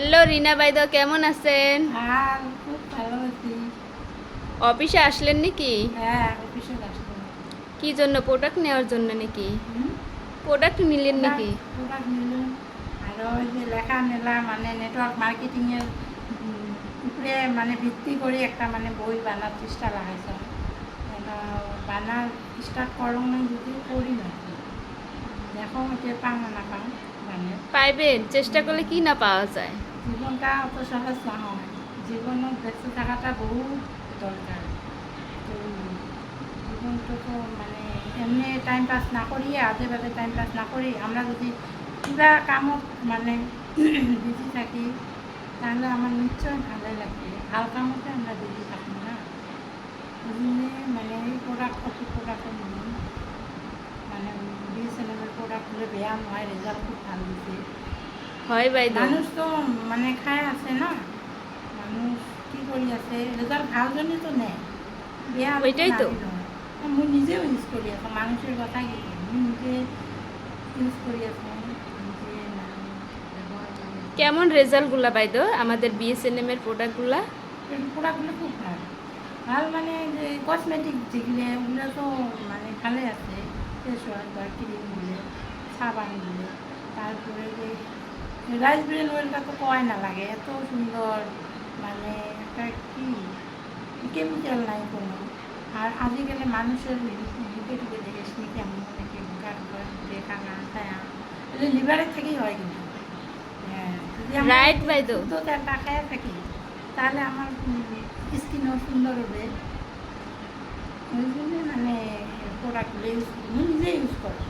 Hello রিনা BeiDou, কেমন আছেন? আর খুব ভালো আছি। অফিসে আসলেন নাকি? হ্যাঁ, অফিসে আসবো। কি জন্য? প্রোডাক্ট নেওয়ার জন্য নাকি? হুম, প্রোডাক্ট নিলেন নাকি? প্রোডাক্ট নিলাম। আরও ওই যে লেখা নিলাম, মানে নেটওয়ার্ক মার্কেটিংয়ের উপরে মানে ভিত্তি করে একটা মানে বই বানার চেষ্টা লাগাইছে। এটা বানার স্টার্ট করং না, যদি করি না দেখো যে পাং না পাং মানে পাইবেন, চেষ্টা করলে কি না পাওয়া যায়। জীবনটা অত সহজ নহয়। জীবনত বেঁচে থাকাটা বহুত দরকার। তো জীবনটা তো মানে এমনি টাইম পাস না করিয়ে আজে বাজে টাইম পাস না করি আমরা যদি কিবা কামত মানে বিজি থাকি, তাহলে আমার নিশ্চয় ভালোই লাগবে। ভাল কামতে আমরা বিজি থাকি না, ওই জন্যে মানে এই প্রোডাক্ট কপি প্রোডাক্ট নিলাম। মানে বিএসএনএমের প্রোডাক্টগুলো বেয়া নয়, রেজাল্ট খুব ভালো দিচ্ছে। হয় বাইদো। মানুষ তো মানে খায় আছে না, মানুষ কি করি আছে, রেজাল্ট ভাল জন্য তো নেয়, বেয়া ওইটাই তো। মই নিজেও ইউজ কৰি আছোঁ। মানুষের কথা কি আমি নিজে ইউজ কৰি আছোঁ, নিজে মানে ব্যবহার কৰি আছোঁ। কেমন রেজাল্টগুলা বাইদো আমাদের বিএসএনএম এর প্রোডাক্টগুলা? প্রোডাক্টগুলো খুব ভাল ভাল মানে যে কসমেটিক যেগুলো ওগুলো তো মানে ভালে আছে। ফেস ওয়াশ বা ক্রিমগুলো, সাবানগুলো, তারপরে যে রাইস ব্রেন অয়েলটা তো কয় না লাগে, এত সুন্দর মানে একটা কি কেমিক্যাল নাই কোনো। আর আজিকালি মানুষের বুকে টুকে দেখিস নি কেমন অনেকে বুকা টুকা দেখা না ছায়া, এগুলো লিভারের থেকেই হয় কিন্তু। হ্যাঁ, যদি আমরা রাইট বাইদো। শুদ্ধ তেলটা খেয়ে থাকি, তাহলে আমার স্কিনও সুন্দর হবে। ওই জন্য মানে প্রোডাক্টগুলো ইউজ নিজে ইউজ করো।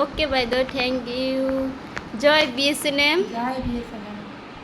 ওকে বাইদো, থ্যাংক ইউ। জয় বিএসএনএম। যাই দিয়েছে